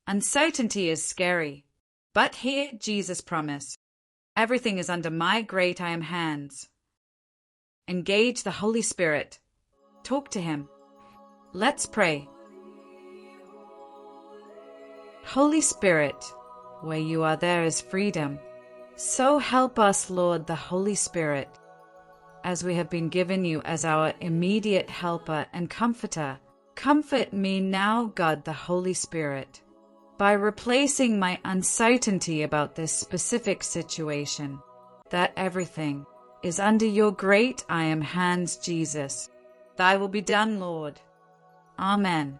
Uncertainty is scary, but hear Jesus' promise. Everything is under my great I am hands. Engage the Holy Spirit. Talk to Him. Let's pray. Holy Spirit, where you are, there is freedom. So help us, Lord, the Holy Spirit, as we have been given you as our immediate helper and comforter. Comfort me now, God the Holy Spirit, by replacing my uncertainty about this specific situation, that everything is under your great I am hands, Jesus. Thy will be done, Lord. Amen.